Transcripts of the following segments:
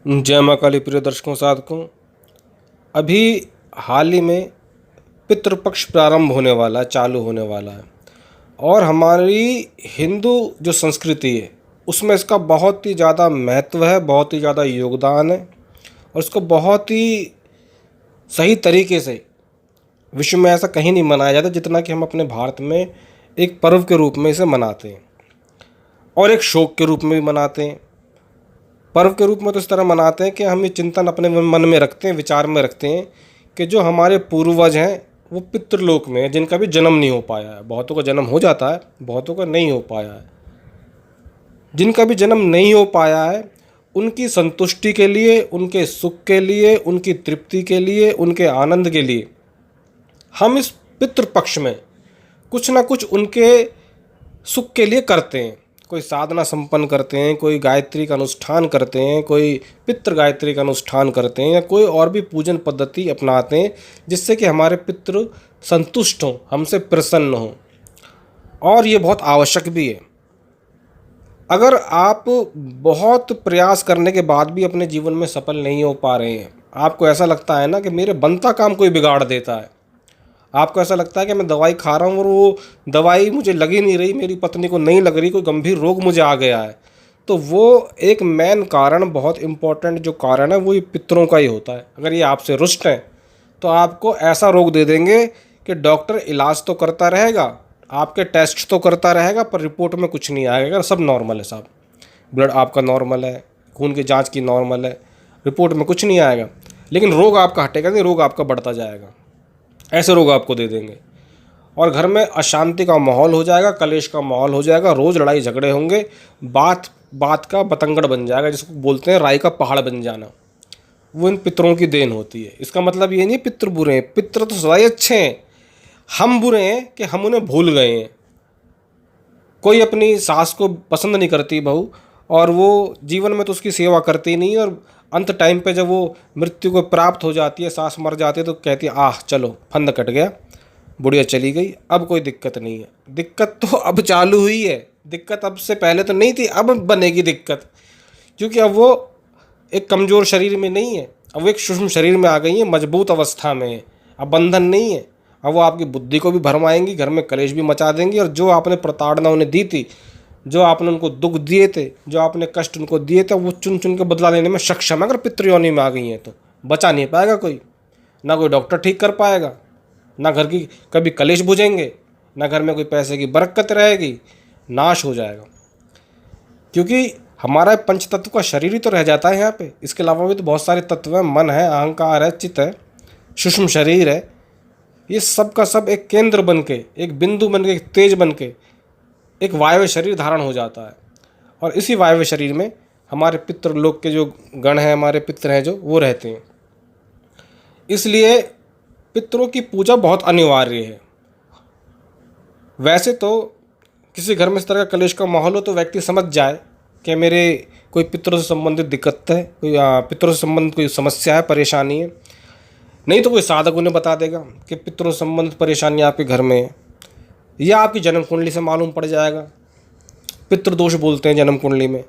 जय माँ काली। प्रिय दर्शकों साधकों, अभी हाल ही में पितृपक्ष प्रारंभ होने वाला है, चालू होने वाला है। और हमारी हिंदू जो संस्कृति है उसमें इसका बहुत ही ज़्यादा महत्व है, बहुत ही ज़्यादा योगदान है। और इसको बहुत ही सही तरीके से विश्व में ऐसा कहीं नहीं मनाया जाता जितना कि हम अपने भारत में एक पर्व के रूप में इसे मनाते हैं और एक शौक के रूप में भी मनाते हैं। पर्व के रूप में तो इस तरह मनाते हैं कि हम ये चिंतन अपने मन में रखते हैं, विचार में रखते हैं कि जो हमारे पूर्वज हैं वो पितृलोक में हैं, जिनका भी जन्म नहीं हो पाया है। बहुतों का जन्म हो जाता है, बहुतों का नहीं हो पाया है। जिनका भी जन्म नहीं हो पाया है उनकी संतुष्टि के लिए, उनके सुख के लिए, उनकी तृप्ति के लिए, उनके आनंद के लिए हम इस पितृपक्ष में कुछ ना कुछ उनके सुख के लिए करते हैं। कोई साधना संपन्न करते हैं, कोई गायत्री का अनुष्ठान करते हैं, कोई पितृ गायत्री का अनुष्ठान करते हैं, या कोई और भी पूजन पद्धति अपनाते हैं जिससे कि हमारे पितृ संतुष्ट हों, हमसे प्रसन्न हों। और ये बहुत आवश्यक भी है। अगर आप बहुत प्रयास करने के बाद भी अपने जीवन में सफल नहीं हो पा रहे हैं, आपको ऐसा लगता है ना कि मेरे बनता काम कोई बिगाड़ देता है, आपको ऐसा लगता है कि मैं दवाई खा रहा हूँ और वो दवाई मुझे लगी नहीं रही, मेरी पत्नी को नहीं लग रही, कोई गंभीर रोग मुझे आ गया है, तो वो एक मेन कारण, बहुत इम्पोर्टेंट जो कारण है वो ये पितरों का ही होता है। अगर ये आपसे रुष्ट हैं तो आपको ऐसा रोग दे देंगे कि डॉक्टर इलाज तो करता रहेगा, आपके टेस्ट तो करता रहेगा, पर रिपोर्ट में कुछ नहीं आएगा। अगर सब नॉर्मल है साहब, ब्लड आपका नॉर्मल है, खून की जाँच की नॉर्मल है, रिपोर्ट में कुछ नहीं आएगा, लेकिन रोग आपका हटेगा नहीं, रोग आपका बढ़ता जाएगा। ऐसे रोग आपको दे देंगे और घर में अशांति का माहौल हो जाएगा, कलेश का माहौल हो जाएगा, रोज़ लड़ाई झगड़े होंगे, बात बात का बतंगड़ बन जाएगा, जिसको बोलते हैं राई का पहाड़ बन जाना। वो इन पितरों की देन होती है। इसका मतलब ये नहीं पितृ बुरे हैं, पितृ तो सदा ही अच्छे हैं। हम बुरे हैं कि हम उन्हें भूल गए हैं। कोई अपनी सास को पसंद नहीं करती बहू, और वो जीवन में तो उसकी सेवा करती नहीं, और अंत टाइम पे जब वो मृत्यु को प्राप्त हो जाती है, सास मर जाती है, तो कहती है आह चलो फंद कट गया, बुढ़िया चली गई, अब कोई दिक्कत नहीं है। दिक्कत तो अब चालू हुई है, दिक्कत अब से पहले तो नहीं थी, अब बनेगी दिक्कत। क्योंकि अब वो एक कमज़ोर शरीर में नहीं है, अब वो एक सूक्ष्म शरीर में आ गई है, मजबूत अवस्था में है। अब बंधन नहीं है, अब वो आपकी बुद्धि को भी भरमाएंगी, घर में कलेश भी मचा देंगी, और जो आपने प्रताड़ना उन्हें दी थी, जो आपने उनको दुख दिए थे, जो आपने कष्ट उनको दिए थे, वो चुन चुन के बदला लेने में सक्षम है। अगर पितृयोनि में आ गई हैं तो बचा नहीं पाएगा कोई, ना कोई डॉक्टर ठीक कर पाएगा, ना घर की कभी कलेश बुझेंगे, ना घर में कोई पैसे की बरकत रहेगी, नाश हो जाएगा। क्योंकि हमारा पंच तत्व का शरीर ही तो रह जाता है यहाँ पे, इसके अलावा भी तो बहुत सारे तत्व हैं, मन है, अहंकार है, चित्त है, सूक्ष्म शरीर है। ये सब का सब एक केंद्र बन के, एक बिंदु बन के, एक तेज बन के एक वायव्य शरीर धारण हो जाता है। और इसी वायव्य शरीर में हमारे पितृलोक के जो गण हैं, हमारे पितृ हैं जो, वो रहते हैं। इसलिए पितरों की पूजा बहुत अनिवार्य है। वैसे तो किसी घर में इस तरह का कलेश का माहौल हो तो व्यक्ति समझ जाए कि मेरे कोई पितरों से संबंधित दिक्कत है, कोई पितरों से संबंधित कोई समस्या है, परेशानी है। नहीं तो कोई साधक उन्हें बता देगा कि पितरों से संबंधित परेशानी आपके घर में है, या आपकी जन्म कुंडली से मालूम पड़ जाएगा। पितृदोष बोलते हैं जन्म कुंडली में।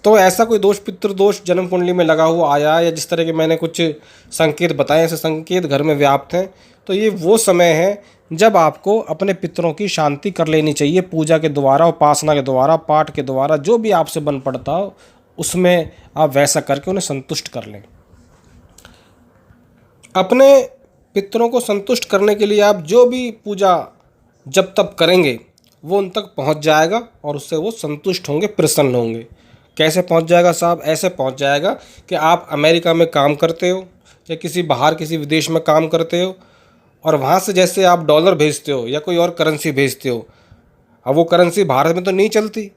तो ऐसा कोई दोष, पितृदोष जन्म कुंडली में लगा हुआ आया, या जिस तरह के मैंने कुछ संकेत बताए, ऐसे संकेत घर में व्याप्त हैं, तो ये वो समय है जब आपको अपने पितरों की शांति कर लेनी चाहिए। पूजा के द्वारा, उपासना के द्वारा, पाठ के द्वारा, जो भी आपसे बन पड़ता हो उसमें आप वैसा करके उन्हें संतुष्ट कर लें। अपने पितरों को संतुष्ट करने के लिए आप जो भी पूजा जब तब करेंगे वो उन तक पहुंच जाएगा, और उससे वो संतुष्ट होंगे, प्रसन्न होंगे। कैसे पहुंच जाएगा साहब? ऐसे पहुंच जाएगा कि आप अमेरिका में काम करते हो, या किसी बाहर किसी विदेश में काम करते हो, और वहाँ से जैसे आप डॉलर भेजते हो या कोई और करेंसी भेजते हो, अब वो करेंसी भारत में तो नहीं चलती,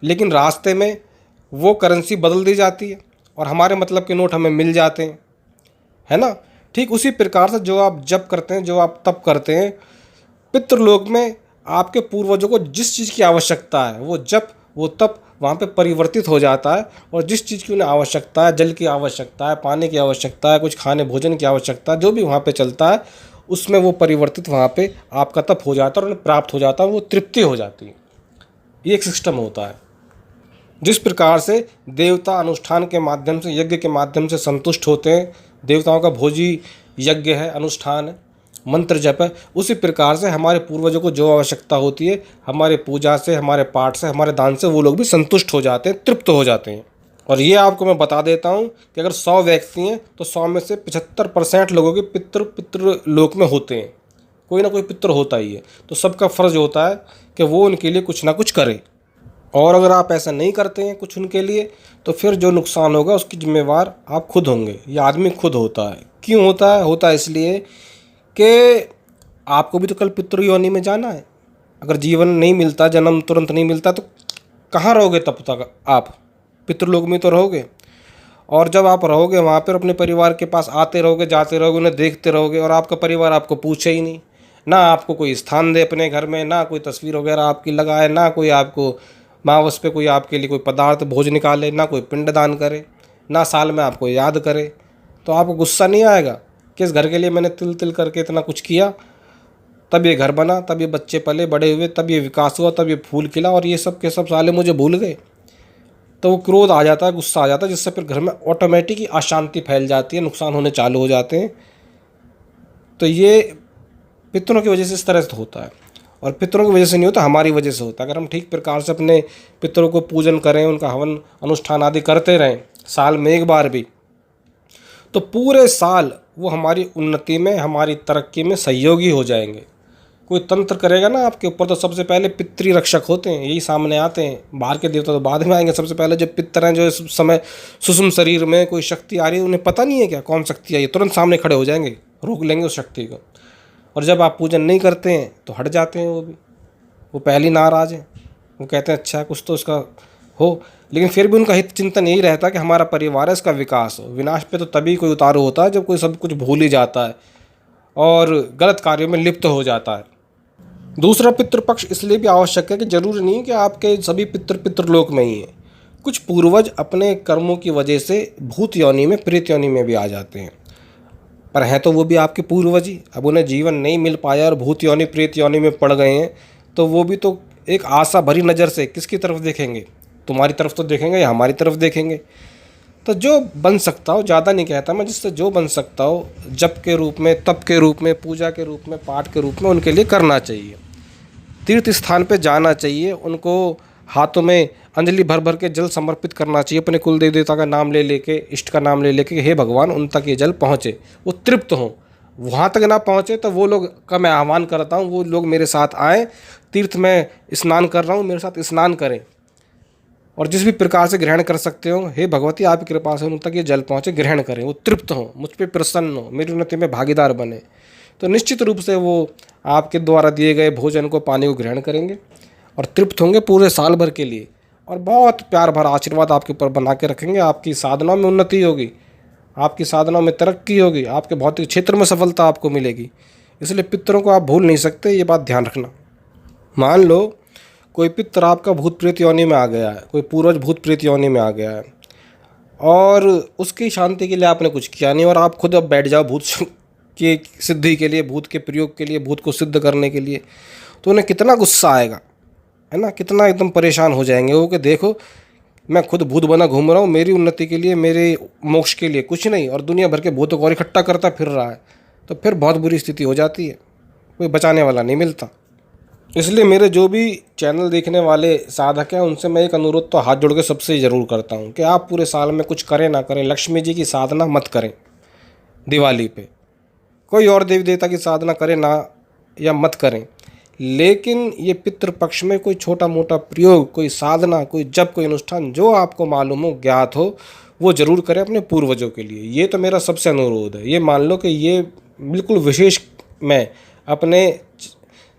लेकिन रास्ते में वो करेंसी बदल दी जाती है और हमारे मतलब के नोट हमें मिल जाते हैं, है ना। ठीक उसी प्रकार से जो आप जप करते हैं, जो आप तप करते हैं, पितृलोक में आपके पूर्वजों को जिस चीज़ की आवश्यकता है वो जप, वो तप वहाँ पे परिवर्तित हो जाता है। और जिस चीज़ की उन्हें आवश्यकता है, जल की आवश्यकता है, पानी की आवश्यकता है, कुछ खाने भोजन की आवश्यकता है, जो भी वहाँ पे चलता है उसमें वो परिवर्तित वहाँ पे आपका तप हो जाता है और उन्हें प्राप्त हो जाता है, वो तृप्ति हो जाती है। ये एक सिस्टम होता है। जिस प्रकार से देवता अनुष्ठान के माध्यम से, यज्ञ के माध्यम से संतुष्ट होते हैं, देवताओं का भोजी यज्ञ है, अनुष्ठान है, मंत्र जप है, उसी प्रकार से हमारे पूर्वजों को जो आवश्यकता होती है, हमारे पूजा से, हमारे पाठ से, हमारे दान से वो लोग भी संतुष्ट हो जाते हैं, तृप्त हो जाते हैं। और ये आपको मैं बता देता हूँ कि अगर 100 व्यक्ति हैं तो 100 में से 75% लोगों के पितृ लोक में होते हैं, कोई ना कोई पितृ होता ही है। तो सबका फ़र्ज होता है कि वो उनके लिए कुछ ना कुछ करे। और अगर आप ऐसा नहीं करते हैं कुछ उनके लिए, तो फिर जो नुकसान होगा उसकी जिम्मेवार आप खुद होंगे। ये आदमी खुद होता है। क्यों होता है? होता है इसलिए कि आपको भी तो कल पितृ योनि में जाना है। अगर जीवन नहीं मिलता, जन्म तुरंत नहीं मिलता, तो कहाँ रहोगे तब तक? आप पितृलोक में तो रहोगे। और जब आप रहोगे वहाँ पर अपने परिवार के पास आते रहोगे, जाते रहोगे, उन्हें देखते रहोगे, और आपका परिवार आपको पूछे ही नहीं, ना आपको कोई स्थान दे अपने घर में, ना कोई तस्वीर वगैरह आपकी लगाए, ना कोई आपको मावस पे कोई आपके लिए कोई पदार्थ भोज निकाले, ना कोई पिंडदान करे, ना साल में आपको याद करे, तो आपको गुस्सा नहीं आएगा कि इस घर के लिए मैंने तिल तिल करके इतना कुछ किया, तब ये घर बना, तब ये बच्चे पले बड़े हुए, तब ये विकास हुआ, तब ये फूल खिला, और ये सब के सब साले मुझे भूल गए। तो वो क्रोध आ जाता है, गुस्सा आ जाता है, जिससे फिर घर में ऑटोमेटिक ही अशांति फैल जाती है, नुकसान होने चालू हो जाते हैं। तो ये पितरों की वजह से इस तरह से होता है। और पितरों की वजह से नहीं होता, हमारी वजह से होता है। अगर हम ठीक प्रकार से अपने पितरों को पूजन करें, उनका हवन अनुष्ठान आदि करते रहें साल में एक बार भी, तो पूरे साल वो हमारी उन्नति में, हमारी तरक्की में सहयोगी हो जाएंगे। कोई तंत्र करेगा ना आपके ऊपर, तो सबसे पहले पितृ रक्षक होते हैं, यही सामने आते हैं। बाहर के देवता तो बाद में आएंगे। सबसे पहले जो पितर हैं, जो इस समय सुषुम्न शरीर में कोई शक्ति आ रही है, उन्हें पता नहीं है क्या कौन शक्ति आई है, तुरंत सामने खड़े हो जाएंगे, रोक लेंगे उस शक्ति को। और जब आप पूजन नहीं करते हैं तो हट जाते हैं वो पहली नाराज़ हैं। वो कहते हैं अच्छा कुछ तो उसका हो, लेकिन फिर भी उनका हित चिंतन यही रहता है कि हमारा परिवार है, इसका विकास हो। विनाश पे तो तभी कोई उतारू होता है जब कोई सब कुछ भूल ही जाता है और गलत कार्यों में लिप्त हो जाता है। दूसरा, पितृपक्ष इसलिए भी आवश्यक है कि जरूरी नहीं कि आपके सभी पितृलोक में ही हैं। कुछ पूर्वज अपने कर्मों की वजह से भूत योनि में, प्रेत योनि में भी आ जाते हैं, पर हैं तो वो भी आपके पूर्वज ही। अब उन्हें जीवन नहीं मिल पाया और भूत योनि, प्रेत योनि में पड़ गए हैं, तो वो भी तो एक आशा भरी नज़र से किसकी तरफ देखेंगे? तुम्हारी तरफ तो देखेंगे या हमारी तरफ देखेंगे? तो जो बन सकता हो, ज़्यादा नहीं कहता मैं, जिससे जो बन सकता हो, जप के रूप में, तप के रूप में, पूजा के रूप में, पाठ के रूप में उनके लिए करना चाहिए। तीर्थ स्थान पे जाना चाहिए, उनको हाथों में अंजलि भर भर के जल समर्पित करना चाहिए, अपने कुल देवी देवता का नाम ले लेके, इष्ट का नाम ले लेके, हे भगवान उन तक ये जल पहुँचे, वो तृप्त हों। वहाँ तक ना पहुँचे तो वो लोग का मैं आह्वान करता हूँ, वो लोग मेरे साथ आएँ, तीर्थ में स्नान कर रहा हूँ, मेरे साथ स्नान करें, और जिस भी प्रकार से ग्रहण कर सकते हो, हे भगवती आपकी कृपा से उन तक ये जल पहुँचे, ग्रहण करें, वो तृप्त हों, मुझ पर प्रसन्न हो, मेरी उन्नति में भागीदार बने। तो निश्चित रूप से वो आपके द्वारा दिए गए भोजन को, पानी को ग्रहण करेंगे और तृप्त होंगे पूरे साल भर के लिए, और बहुत प्यार भरा आशीर्वाद आपके ऊपर बना के रखेंगे। आपकी साधनाओं में उन्नति होगी, आपकी साधनाओं में तरक्की होगी, आपके भौतिक क्षेत्र में सफलता आपको मिलेगी। इसलिए पितरों को आप भूल नहीं सकते, ये बात ध्यान रखना। मान लो कोई पितर आपका भूत प्रेत योनि में आ गया है, कोई पूर्वज भूत प्रेत योनि में आ गया है, और उसकी शांति के लिए आपने कुछ किया नहीं, और आप खुद अब बैठ जाओ भूत की सिद्धि के लिए, भूत के प्रयोग के लिए, भूत को सिद्ध करने के लिए, तो उन्हें कितना गुस्सा आएगा, है ना? कितना एकदम परेशान हो जाएंगे वो कि देखो मैं खुद भूत बना घूम रहा हूँ, मेरी उन्नति के लिए, मेरे मोक्ष के लिए कुछ नहीं, और दुनिया भर के भूतों को और इकट्ठा करता फिर रहा है। तो फिर बहुत बुरी स्थिति हो जाती है, कोई बचाने वाला नहीं मिलता। इसलिए मेरे जो भी चैनल देखने वाले साधक हैं, उनसे मैं एक अनुरोध तो हाथ जोड़ के सबसे ज़रूर करता हूँ कि आप पूरे साल में कुछ करें ना करें, लक्ष्मी जी की साधना मत करें दिवाली पे, कोई और देवी देवता की साधना करें ना या मत करें, लेकिन ये पितृपक्ष में कोई छोटा मोटा प्रयोग, कोई साधना, कोई जप, कोई अनुष्ठान जो आपको मालूम हो, ज्ञात हो, वो ज़रूर करें अपने पूर्वजों के लिए। ये तो मेरा सबसे अनुरोध है। ये मान लो कि ये बिल्कुल विशेष मैं अपने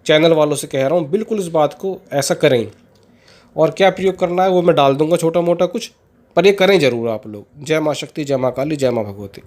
चैनल वालों से कह रहा हूँ, बिल्कुल इस बात को ऐसा करें। और क्या प्रयोग करना है वो मैं डाल दूँगा छोटा मोटा कुछ, पर ये करें ज़रूर आप लोग। जय माँ शक्ति, जय माँ काली, जय माँ भगवती।